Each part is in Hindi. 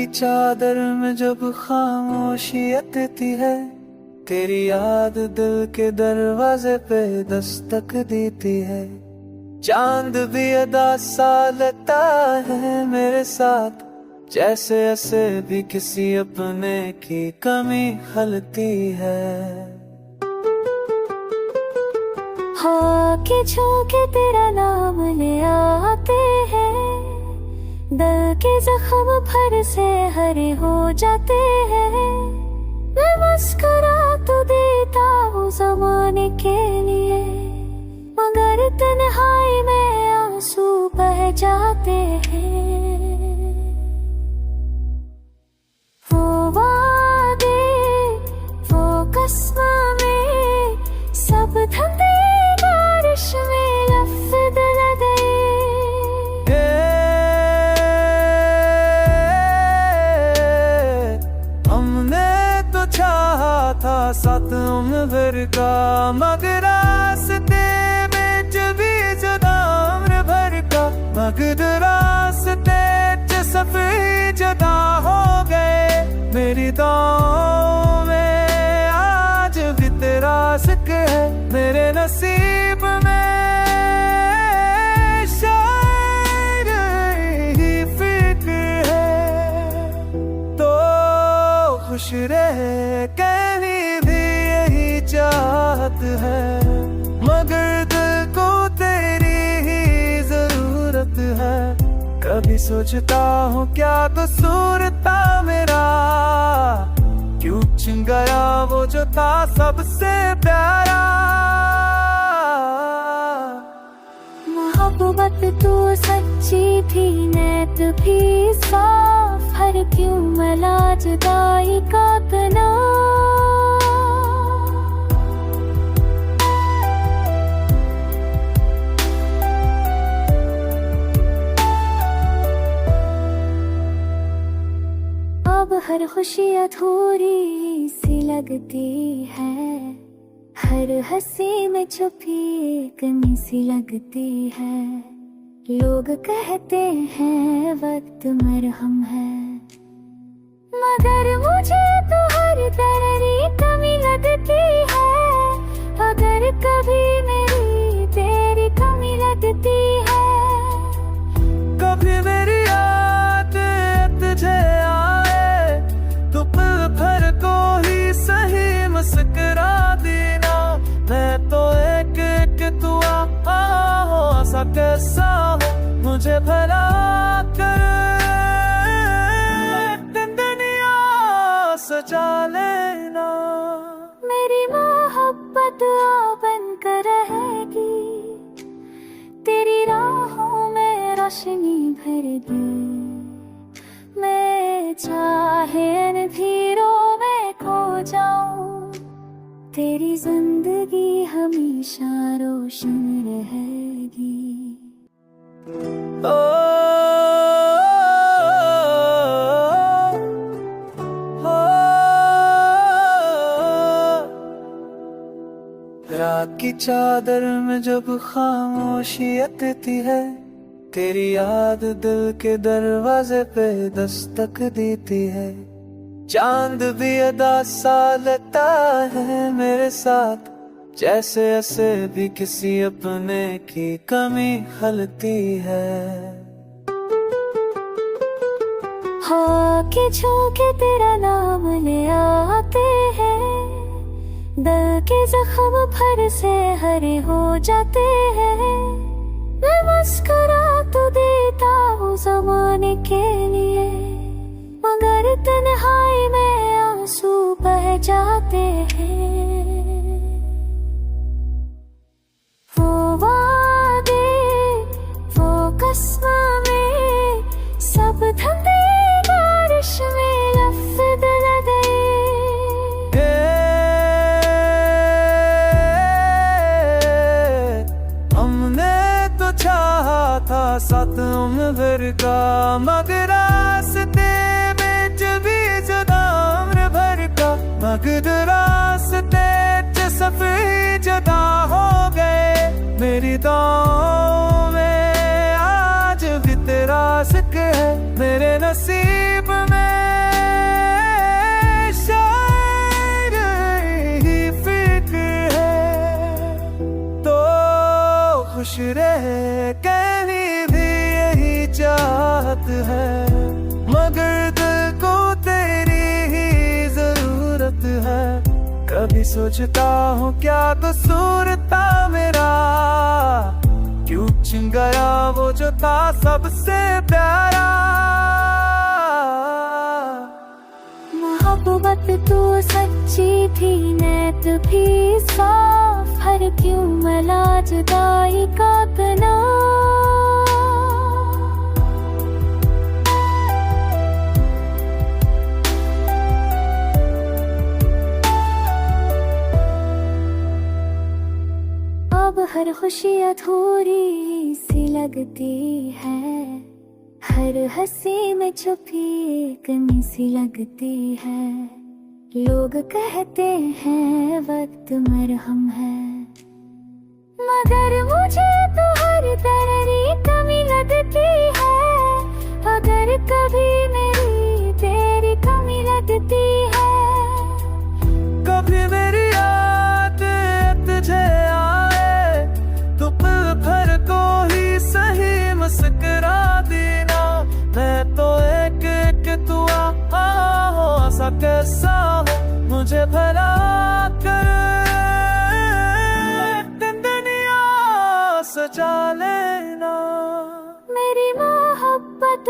चादर में जब खामोशी अटती है, तेरी याद दिल के दरवाजे पे दस्तक देती है। चांद भी अदा सा लगता है मेरे साथ, जैसे ऐसे भी किसी अपने की कमी खलती है। हाँ के झोंके तेरा नाम ले आते हैं, दिल के जख्म भर से हरे हो जाते हैं। मैं मुस्कुरा तो देता हूँ ज़माने के लिए, मगर तन्हाई में आंसू बह जाते हैं। वो वादे, वो कसमें, सब धंधे बारिश में लफ्ज़ लगे। था साथ उम्र का, मगर रास्ते में भी जुदा उम्र भर का, मगर रास्ते सफर जुदा हो गए। मेरी दुआओं में आज भी तेरा जिक्र है, मेरे नसीब में शायद ही फिक्र है। तो खुश रहे चाहत है, मगर दिल को तेरी ही जरूरत है। कभी सोचता हूँ क्या कसूर था मेरा, क्यों छिन गया वो जो था सबसे प्यारा। मोहब्बत तो सच्ची थी, नेत भी साफ, हर क्यों मला जुदाई का तनाव। अब हर खुशी अधूरी सी लगती है, हर हंसी में छुपी एक कमी सी लगती है। लोग कहते हैं वक्त मरहम है, मगर मुझे तो हर तरह कमी लगती है। अगर कभी मेरी तेरी कमी लगती है, कभी मेरी याद तुझे भर को ही सही मुस्कुरा देना। मैं तो एक दुआ हो सा कैसा हो, मुझे भला कर दुनिया सजा लेना। मेरी मोहब्बत बन कर रहेगी, तेरी राहों में रोशनी भर दी। मैं चाहे अंधेरों में खो जाऊं, तेरी जिंदगी हमेशा रोशन रहेगी। रात की चादर में जब खामोशी अटती है, तेरी याद दिल के दरवाजे पे दस्तक देती है। चांद भी अदा सा लगता है मेरे साथ, जैसे ऐसे भी किसी अपने की कमी खलती है। हाँ के झोंके तेरा नाम ले आते हैं, दिल के जख्म भर से हरे हो जाते हैं। मैं मुस्कुरा तो देता हूँ ज़माने के लिए, मगर तन्हाई में आंसू बह जाते हैं। वो वादे, वो कसमें, सब धंधे बारिश में लफ्ज़ लगे। था साथ उम्र का, मगर रास्ते में भी जुदा उम्र भर का, मगर रास्ते सफर जुदा हो गए। मेरी दुआओं में आज भी तेरा जिक्र है, मेरे नसीब में कभी सोचता हूँ क्या कसूर था मेरा, क्यों छिन गया वो जो था सबसे प्यारा। मोहब्बत तू सच्ची थी, नेत भी साफ, हर क्यों मला जुदाई का तनाव। अब हर खुशी अधूरी सी लगती है, हर हंसी में छुपी एक कमी सी लगती है। लोग कहते हैं वक्त मरहम है, मगर मुझे तो हर तरह कमी लगती है। अगर कभी मेरी तेरी कमी लगती है, कभी मेरी याद तुझे आए तो पल भर को ही सही मुस्कुरा देना। मैं तो एक एक दुआ हो सा कैसा हो मुझे भला कर दुनिया सजा लेना। मेरी मोहब्बत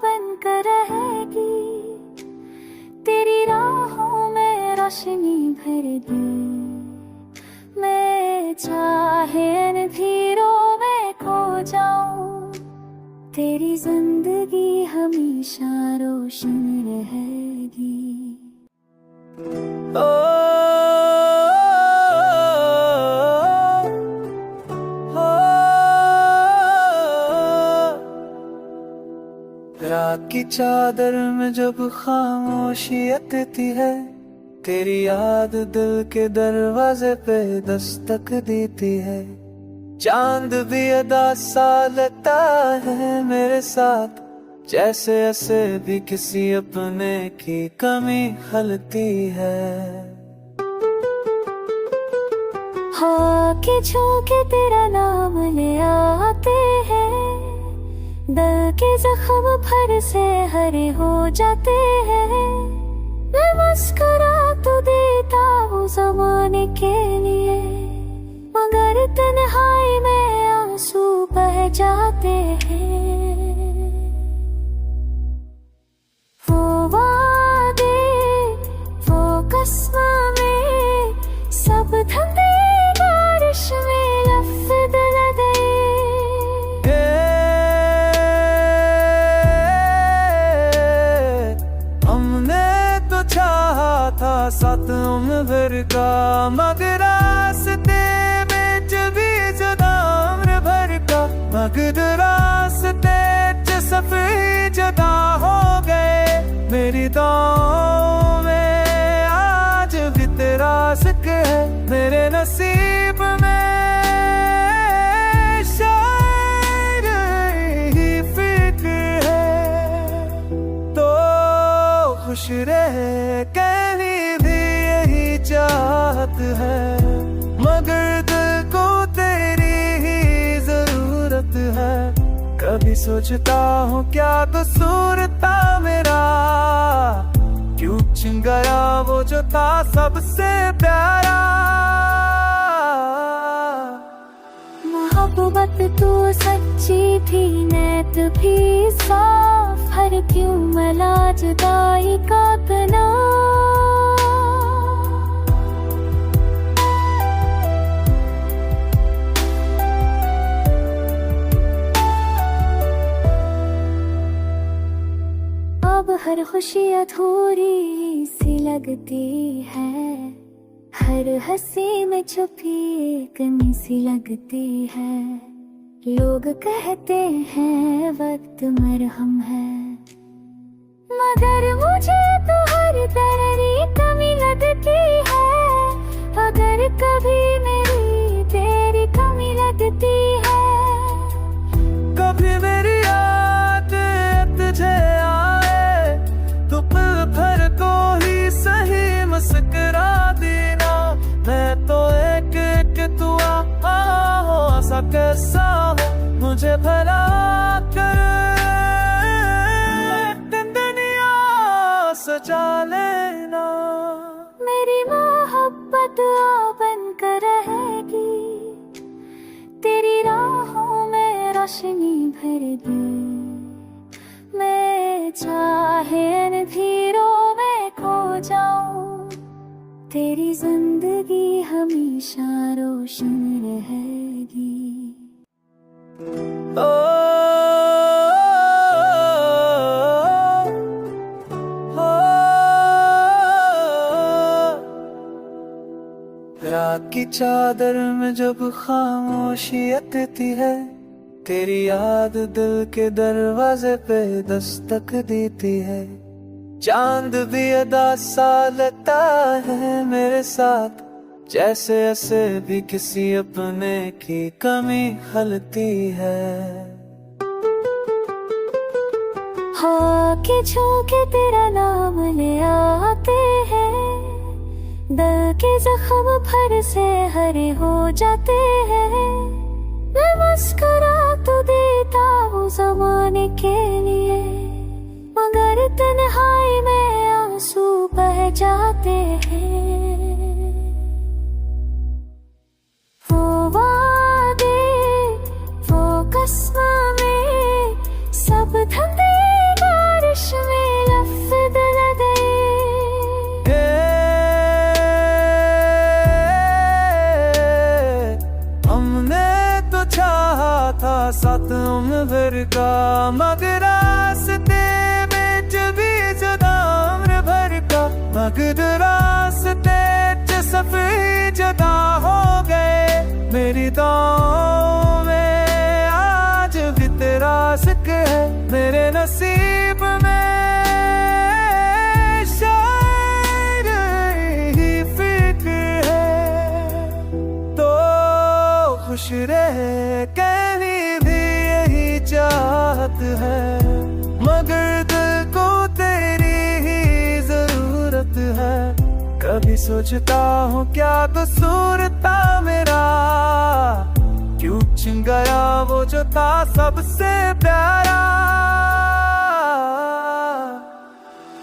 बन कर रहेगी, तेरी राहों में रोशनी भर दी। मैं चाहे अंधेरों में खो जाऊं, तेरी जिंदगी हमेशा रोशन रहेगी। ओ, रात की चादर में जब खामोशी आती है, तेरी याद दिल के दरवाजे पे दस्तक देती है। चांद भी अदा सा लगता है मेरे साथ, जैसे ऐसे भी किसी अपने की कमी खलती है। हाँ के झोंके तेरा नाम ले आते हैं, दिल के जख्म भर से हरे हो जाते हैं। मैं मुस्कुरा तो देता हूँ ज़माने के लिए, मगर तन्हाई में आंसू बह जाते हैं। वो वादे वो कसमें सब धंधे बारिश में लफ्ज़ लगे। हमने तो चाहा था साथ उम्र का, मगर रास्ते में भी जुदा उम्र भर का। मगर रास्ते च सफे जुदा हो गए, मेरी दुआओं में आज भी तेरा जिक्र है। मेरे नसीब में शायद ही फिक्र है, तो खुश रहे कहीं भी यही चाहत है। मगर दिल को तेरी ही जरूरत है, कभी सोचता हूँ क्या कसूर था मेरा, क्यों छिन गया वो जो था सबसे प्यारा। मोहब्बत तू सच्ची थी, नेत भी साफ, हर क्यों मला जुदाई का तनाव। अब हर खुशी अधूरी सी लगती है, हर हंसी में छुपी एक कमी सी लगती है। लोग कहते हैं वक्त मरहम है, मगर मुझे तो हर तरह कमी लगती है। अगर कभी मेरी तेरी कमी लगती है, कभी मेरी याद तुझे आए तो पल भर को ही सही मुस्कुरा देना। मैं तो एक एक दुआ हो सा कैसा हो मुझे भला कर दुनिया सजा लेना। मेरी मोहब्बत मोहब्बत बन कर रहेगी, तेरी राहों में रोशनी भर दी। मैं चाहे अंधेरों में खो जाऊं, तेरी जिंदगी हमेशा रोशन रहेगी। ओ रात की चादर में जब खामोशी आती है, तेरी याद दिल के दरवाजे पे दस्तक देती है। चांद भी अदा सा लेता है मेरे साथ, जैसे ऐसे भी किसी अपने की कमी खलती है। हाँ के झोंके तेरा नाम ले आते हैं, दिल के जख्म भर से हरे हो जाते हैं। मैं मुस्कुरा तो देता हूँ ज़माने के लिए, मगर तन्हाई में आंसू बह जाते हैं। वो वादे, वो कसमें, सब धंधे बारिश में लफ्ज़ लगे। साथ उम्र का मगर रास्ते में भी जुदा उम्र भर का, मगर रास्ते सफर जुदा हो गए। मेरी दुआओं में आज भी तेरा जिक्र है, मेरे नसीब में शायद ही फिक्र है। तो खुश रहे चाहत है, मगर दिल को तेरी ही जरूरत है। कभी सोचता हूँ क्या कसूर था मेरा, क्यों छिन गया वो जो था सबसे प्यारा।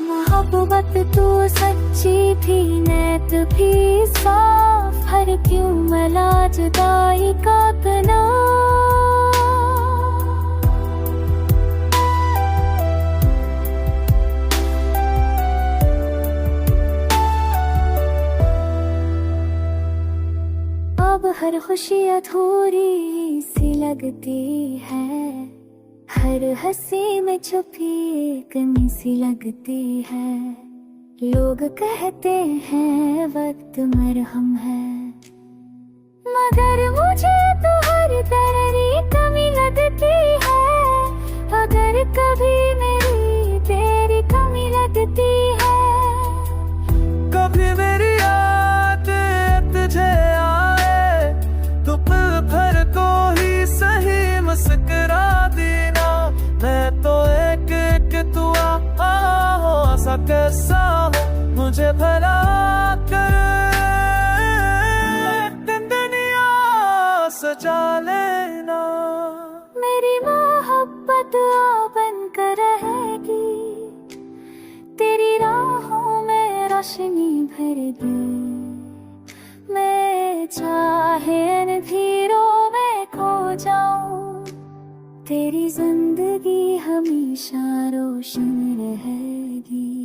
मोहब्बत तो सच्ची थी, नेत भी साफ, हर क्यों मला जुदाई का तना। अब हर खुशी अधूरी सी लगती है, हर हंसी में छुपी एक कमी सी लगती है। लोग कहते हैं वक्त मरहम है, मगर मुझे तो हर तरह कमी लगती है। अगर कभी मेरी तेरी कमी लगती है, कभी मेरी याद तुझे आए तो पल भर को ही सही मुस्कुरा देना। मैं तो एक दुआ हो सा कैसा हो, मुझे भला कर दुनिया सजा लेना। मेरी मोहब्बत बन कर रहेगी, तेरी राहों में रोशनी भर दी। मैं चाहे अंधेरों में खो जाऊं, तेरी जिंदगी हमेशा रोशन रहेगी।